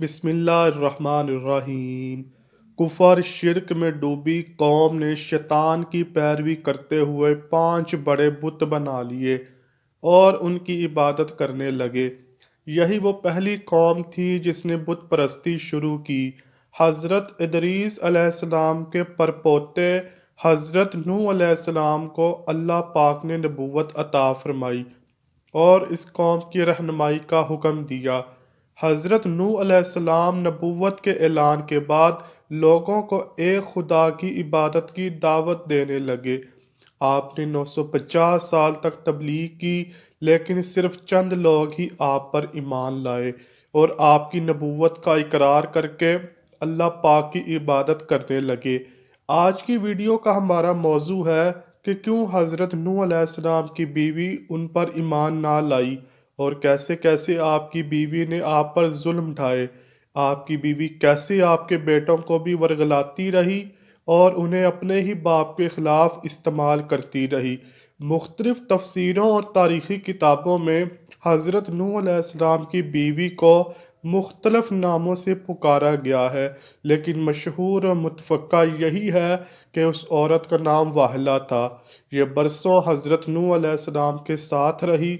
بسم اللہ الرحمن الرحیم۔ کفر شرک میں ڈوبی قوم نے شیطان کی پیروی کرتے ہوئے 5 بڑے بت بنا لیے اور ان کی عبادت کرنے لگے۔ یہی وہ پہلی قوم تھی جس نے بت پرستی شروع کی۔ حضرت ادریس علیہ السلام کے پرپوتے حضرت نوح علیہ السلام کو اللہ پاک نے نبوت عطا فرمائی اور اس قوم کی رہنمائی کا حکم دیا۔ حضرت نوح علیہ السلام نبوت کے اعلان کے بعد لوگوں کو ایک خدا کی عبادت کی دعوت دینے لگے۔ آپ نے 950 سال تک تبلیغ کی، لیکن صرف چند لوگ ہی آپ پر ایمان لائے اور آپ کی نبوت کا اقرار کر کے اللہ پاک کی عبادت کرنے لگے۔ آج کی ویڈیو کا ہمارا موضوع ہے کہ کیوں حضرت نوح علیہ السلام کی بیوی ان پر ایمان نہ لائی اور کیسے کیسے آپ کی بیوی نے آپ پر ظلم ڈھائے۔ آپ کی بیوی کیسے آپ کے بیٹوں کو بھی ورگلاتی رہی اور انہیں اپنے ہی باپ کے خلاف استعمال کرتی رہی۔ مختلف تفسیروں اور تاریخی کتابوں میں حضرت نوح علیہ السلام کی بیوی کو مختلف ناموں سے پکارا گیا ہے، لیکن مشہور اور متفقہ یہی ہے کہ اس عورت کا نام واحلہ تھا۔ یہ برسوں حضرت نوح علیہ السلام کے ساتھ رہی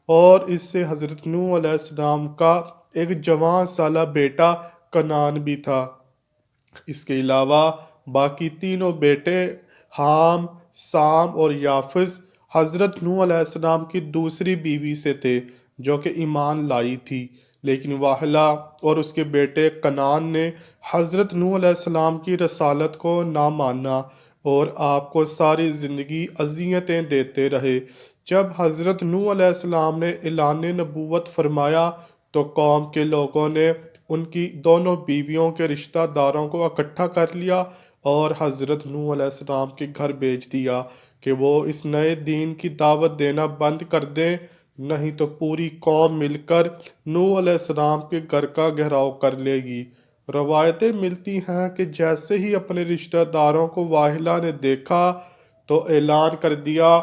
اور اس سے حضرت نوح علیہ السلام کا ایک جوان سالہ بیٹا کنعان بھی تھا۔ اس کے علاوہ باقی تینوں بیٹے حام، سام اور یافس حضرت نوح علیہ السلام کی دوسری بیوی سے تھے جو کہ ایمان لائی تھی، لیکن واحلہ اور اس کے بیٹے کنعان نے حضرت نوح علیہ السلام کی رسالت کو نہ مانا اور آپ کو ساری زندگی اذیتیں دیتے رہے۔ جب حضرت نوح علیہ السلام نے اعلان نبوت فرمایا تو قوم کے لوگوں نے ان کی دونوں بیویوں کے رشتہ داروں کو اکٹھا کر لیا اور حضرت نوح علیہ السلام کے گھر بھیج دیا کہ وہ اس نئے دین کی دعوت دینا بند کر دیں، نہیں تو پوری قوم مل کر نوح علیہ السلام کے گھر کا گھیراؤ کر لے گی۔ روایتیں ملتی ہیں کہ جیسے ہی اپنے رشتہ داروں کو واحلہ نے دیکھا تو اعلان کر دیا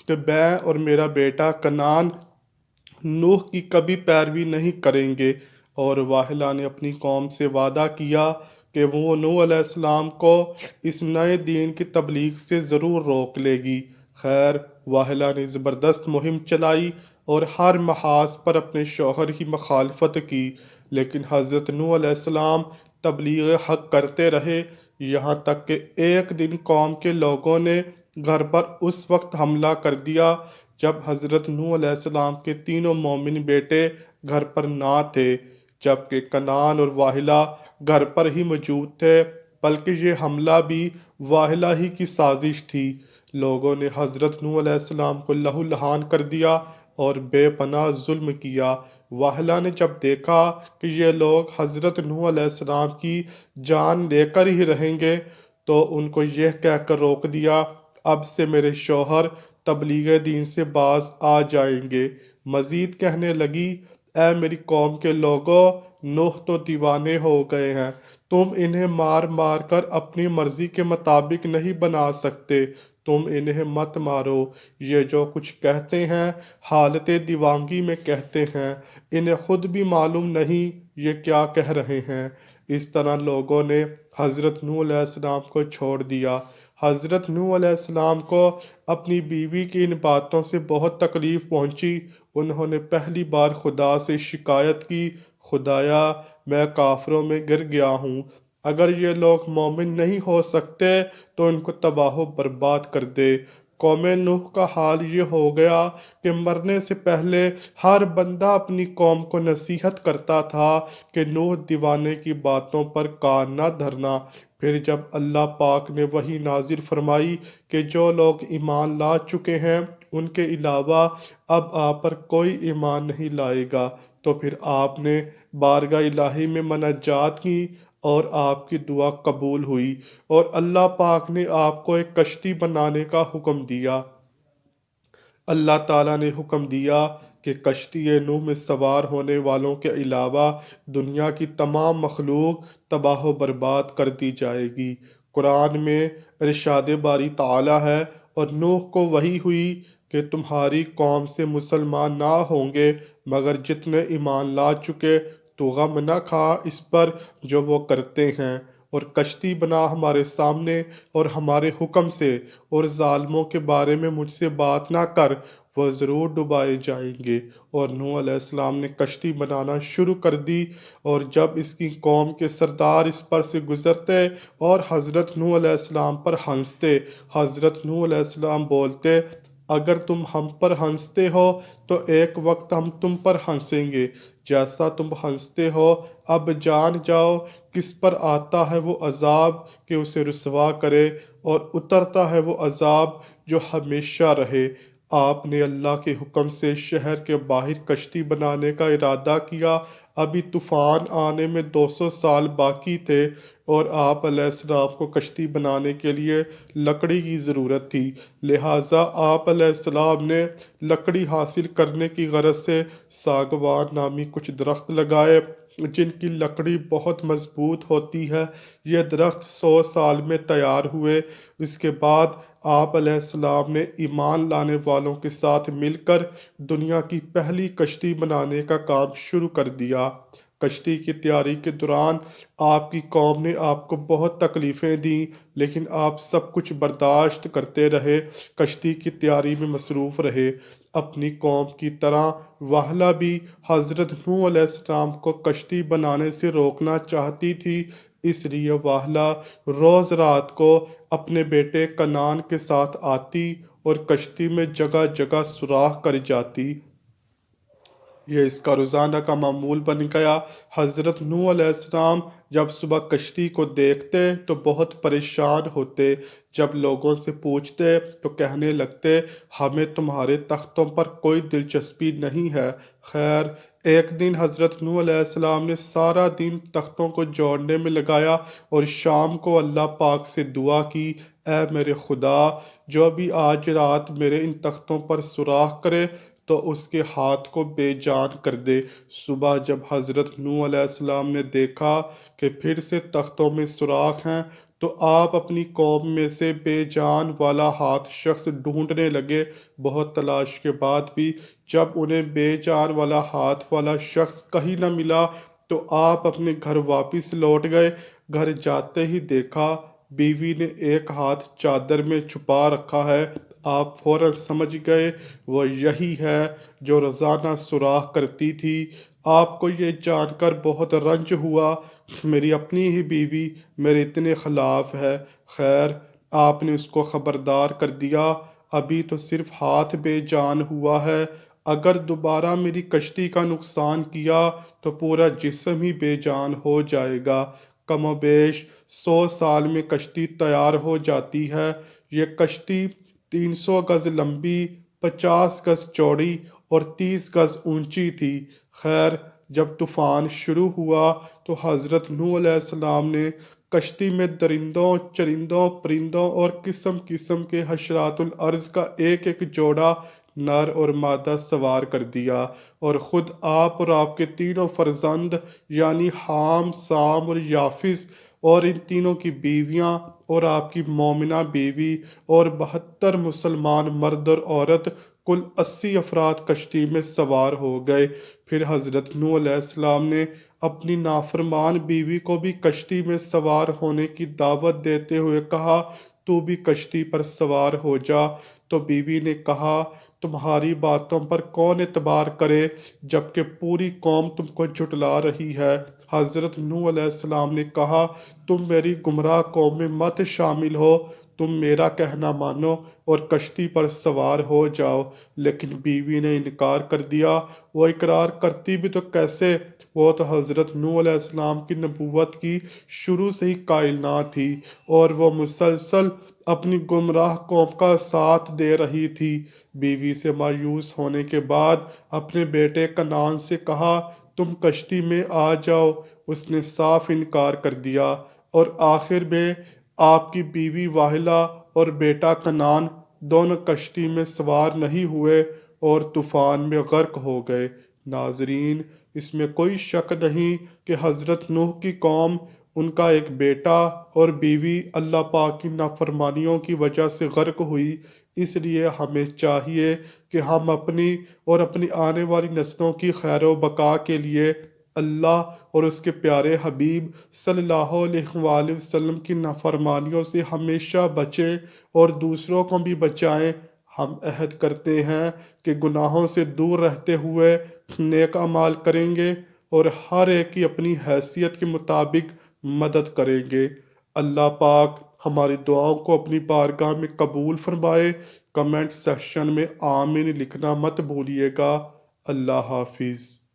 کہ میں اور میرا بیٹا کنعان نوح کی کبھی پیروی نہیں کریں گے، اور واحلہ نے اپنی قوم سے وعدہ کیا کہ وہ نوح علیہ السلام کو اس نئے دین کی تبلیغ سے ضرور روک لے گی۔ خیر، واحلہ نے زبردست مہم چلائی اور ہر محاذ پر اپنے شوہر کی مخالفت کی، لیکن حضرت نوح علیہ السلام تبلیغ حق کرتے رہے، یہاں تک کہ ایک دن قوم کے لوگوں نے گھر پر اس وقت حملہ کر دیا جب حضرت نوح علیہ السلام کے تینوں مومن بیٹے گھر پر نہ تھے، جبکہ کنعان اور واحلہ گھر پر ہی موجود تھے، بلکہ یہ حملہ بھی واحلہ ہی کی سازش تھی۔ لوگوں نے حضرت نوح علیہ السلام کو لہو لہان کر دیا اور بے پناہ ظلم کیا۔ واحلہ نے جب دیکھا کہ یہ لوگ حضرت نوح علیہ السلام کی جان لے کر ہی رہیں گے تو ان کو یہ کہہ کر روک دیا، اب سے میرے شوہر تبلیغ دین سے باز آ جائیں گے۔ مزید کہنے لگی، اے میری قوم کے لوگوں، نوح تو دیوانے ہو گئے ہیں، تم انہیں مار مار کر اپنی مرضی کے مطابق نہیں بنا سکتے، تم انہیں مت مارو، یہ جو کچھ کہتے ہیں حالت دیوانگی میں کہتے ہیں، انہیں خود بھی معلوم نہیں یہ کیا کہہ رہے ہیں۔ اس طرح لوگوں نے حضرت نوح علیہ السلام کو چھوڑ دیا۔ حضرت نوح علیہ السلام کو اپنی بیوی کی ان باتوں سے بہت تکلیف پہنچی۔ انہوں نے پہلی بار خدا سے شکایت کی، خدایا، میں کافروں میں گر گیا ہوں، اگر یہ لوگ مومن نہیں ہو سکتے تو ان کو تباہ و برباد کر دے۔ قوم نوح کا حال یہ ہو گیا کہ مرنے سے پہلے ہر بندہ اپنی قوم کو نصیحت کرتا تھا کہ نوح دیوانے کی باتوں پر کان نہ دھرنا۔ پھر جب اللہ پاک نے وحی نازل فرمائی کہ جو لوگ ایمان لا چکے ہیں ان کے علاوہ اب آپ پر کوئی ایمان نہیں لائے گا، تو پھر آپ نے بارگاہ الہی میں مناجات کی اور آپ کی دعا قبول ہوئی اور اللہ پاک نے آپ کو ایک کشتی بنانے کا حکم دیا۔ اللہ تعالیٰ نے حکم دیا کہ کشتی نوح میں سوار ہونے والوں کے علاوہ دنیا کی تمام مخلوق تباہ و برباد کر دی جائے گی۔ قرآن میں ارشاد باری تعالیٰ ہے، اور نوح کو وحی ہوئی کہ تمہاری قوم سے مسلمان نہ ہوں گے مگر جتنے ایمان لا چکے، تو غم نہ کھا اس پر جو وہ کرتے ہیں، اور کشتی بنا ہمارے سامنے اور ہمارے حکم سے، اور ظالموں کے بارے میں مجھ سے بات نہ کر، وہ ضرور ڈبائے جائیں گے۔ اور نوح علیہ السلام نے کشتی بنانا شروع کر دی، اور جب اس کی قوم کے سردار اس پر سے گزرتے اور حضرت نوح علیہ السلام پر ہنستے، حضرت نوح علیہ السلام بولتے، اگر تم ہم پر ہنستے ہو تو ایک وقت ہم تم پر ہنسیں گے، جیسا تم ہنستے ہو اب جان جاؤ کس پر آتا ہے وہ عذاب کہ اسے رسوا کرے، اور اترتا ہے وہ عذاب جو ہمیشہ رہے۔ آپ نے اللہ کے حکم سے شہر کے باہر کشتی بنانے کا ارادہ کیا۔ ابھی طوفان آنے میں 200 سال باقی تھے، اور آپ علیہ السلام کو کشتی بنانے کے لیے لکڑی کی ضرورت تھی، لہٰذا آپ علیہ السلام نے لکڑی حاصل کرنے کی غرض سے ساگوان نامی کچھ درخت لگائے جن کی لکڑی بہت مضبوط ہوتی ہے۔ یہ درخت 100 سال میں تیار ہوئے۔ اس کے بعد آپ علیہ السلام نے ایمان لانے والوں کے ساتھ مل کر دنیا کی پہلی کشتی بنانے کا کام شروع کر دیا۔ کشتی کی تیاری کے دوران آپ کی قوم نے آپ کو بہت تکلیفیں دیں، لیکن آپ سب کچھ برداشت کرتے رہے، کشتی کی تیاری میں مصروف رہے۔ اپنی قوم کی طرح واحلہ بھی حضرت نوح علیہ السلام کو کشتی بنانے سے روکنا چاہتی تھی، اس لیے واحلہ روز رات کو اپنے بیٹے کنعان کے ساتھ آتی اور کشتی میں جگہ جگہ سوراخ کر جاتی۔ یہ اس کا روزانہ کا معمول بن گیا۔ حضرت نوح علیہ السلام جب صبح کشتی کو دیکھتے تو بہت پریشان ہوتے، جب لوگوں سے پوچھتے تو کہنے لگتے، ہمیں تمہارے تختوں پر کوئی دلچسپی نہیں ہے۔ خیر، ایک دن حضرت نوح علیہ السلام نے سارا دن تختوں کو جوڑنے میں لگایا، اور شام کو اللہ پاک سے دعا کی، اے میرے خدا، جو بھی آج رات میرے ان تختوں پر سوراخ کرے تو اس کے ہاتھ کو بے جان کر دے۔ صبح جب حضرت نوح علیہ السلام نے دیکھا کہ پھر سے تختوں میں سوراخ ہیں، تو آپ اپنی قوم میں سے بے جان والا ہاتھ شخص ڈھونڈنے لگے۔ بہت تلاش کے بعد بھی جب انہیں بے جان والا ہاتھ والا شخص کہیں نہ ملا تو آپ اپنے گھر واپس لوٹ گئے۔ گھر جاتے ہی دیکھا بیوی نے ایک ہاتھ چادر میں چھپا رکھا ہے۔ آپ فوراً سمجھ گئے وہ یہی ہے جو روزانہ سوراخ کرتی تھی۔ آپ کو یہ جان کر بہت رنج ہوا، میری اپنی ہی بیوی میرے اتنے خلاف ہے۔ خیر، آپ نے اس کو خبردار کر دیا، ابھی تو صرف ہاتھ بے جان ہوا ہے، اگر دوبارہ میری کشتی کا نقصان کیا تو پورا جسم ہی بے جان ہو جائے گا۔ کم و بیش 100 سال میں کشتی تیار ہو جاتی ہے۔ یہ کشتی 300 گز لمبی، 50 گز چوڑی اور 30 گز اونچی تھی۔ خیر، جب طوفان شروع ہوا تو حضرت نوح علیہ السلام نے کشتی میں درندوں، چرندوں، پرندوں اور قسم قسم کے حشرات الارض کا ایک ایک جوڑا نر اور مادہ سوار کر دیا، اور خود آپ اور آپ کے تینوں فرزند یعنی حام، سام اور یافس، اور ان تینوں کی بیویاں اور آپ کی مومنہ بیوی اور 72 مسلمان مرد اور عورت، کل 80 افراد کشتی میں سوار ہو گئے۔ پھر حضرت نوح علیہ السلام نے اپنی نافرمان بیوی کو بھی کشتی میں سوار ہونے کی دعوت دیتے ہوئے کہا، تو بھی کشتی پر سوار ہو جا۔ تو بیوی نے کہا، تمہاری باتوں پر کون اعتبار کرے جبکہ پوری قوم تم کو جھٹلا رہی ہے۔ حضرت نوح علیہ السلام نے کہا، تم میری گمراہ قوم میں مت شامل ہو، تم میرا کہنا مانو اور کشتی پر سوار ہو جاؤ۔ لیکن بیوی نے انکار کر دیا۔ وہ اقرار کرتی بھی تو کیسے، وہ تو حضرت نوح علیہ السلام کی نبوت کی شروع سے ہی قائل نہ تھی، اور وہ مسلسل اپنی گمراہ قوم کا ساتھ دے رہی تھی۔ بیوی سے مایوس ہونے کے بعد اپنے بیٹے کنعان سے کہا، تم کشتی میں آ جاؤ، اس نے صاف انکار کر دیا، اور آخر میں آپ کی بیوی واحلہ اور بیٹا کنعان دونوں کشتی میں سوار نہیں ہوئے اور طوفان میں غرق ہو گئے۔ ناظرین، اس میں کوئی شک نہیں کہ حضرت نوح کی قوم، ان کا ایک بیٹا اور بیوی اللہ پاک کی نافرمانیوں کی وجہ سے غرق ہوئی۔ اس لیے ہمیں چاہیے کہ ہم اپنی اور اپنی آنے والی نسلوں کی خیر و بقا کے لیے اللہ اور اس کے پیارے حبیب صلی اللہ علیہ وآلہ وسلم کی نافرمانیوں سے ہمیشہ بچیں اور دوسروں کو بھی بچائیں۔ ہم عہد کرتے ہیں کہ گناہوں سے دور رہتے ہوئے نیک اعمال کریں گے اور ہر ایک کی اپنی حیثیت کے مطابق مدد کریں گے۔ اللہ پاک ہماری دعاؤں کو اپنی بارگاہ میں قبول فرمائے۔ کمنٹ سیکشن میں آمین لکھنا مت بھولیے گا۔ اللہ حافظ۔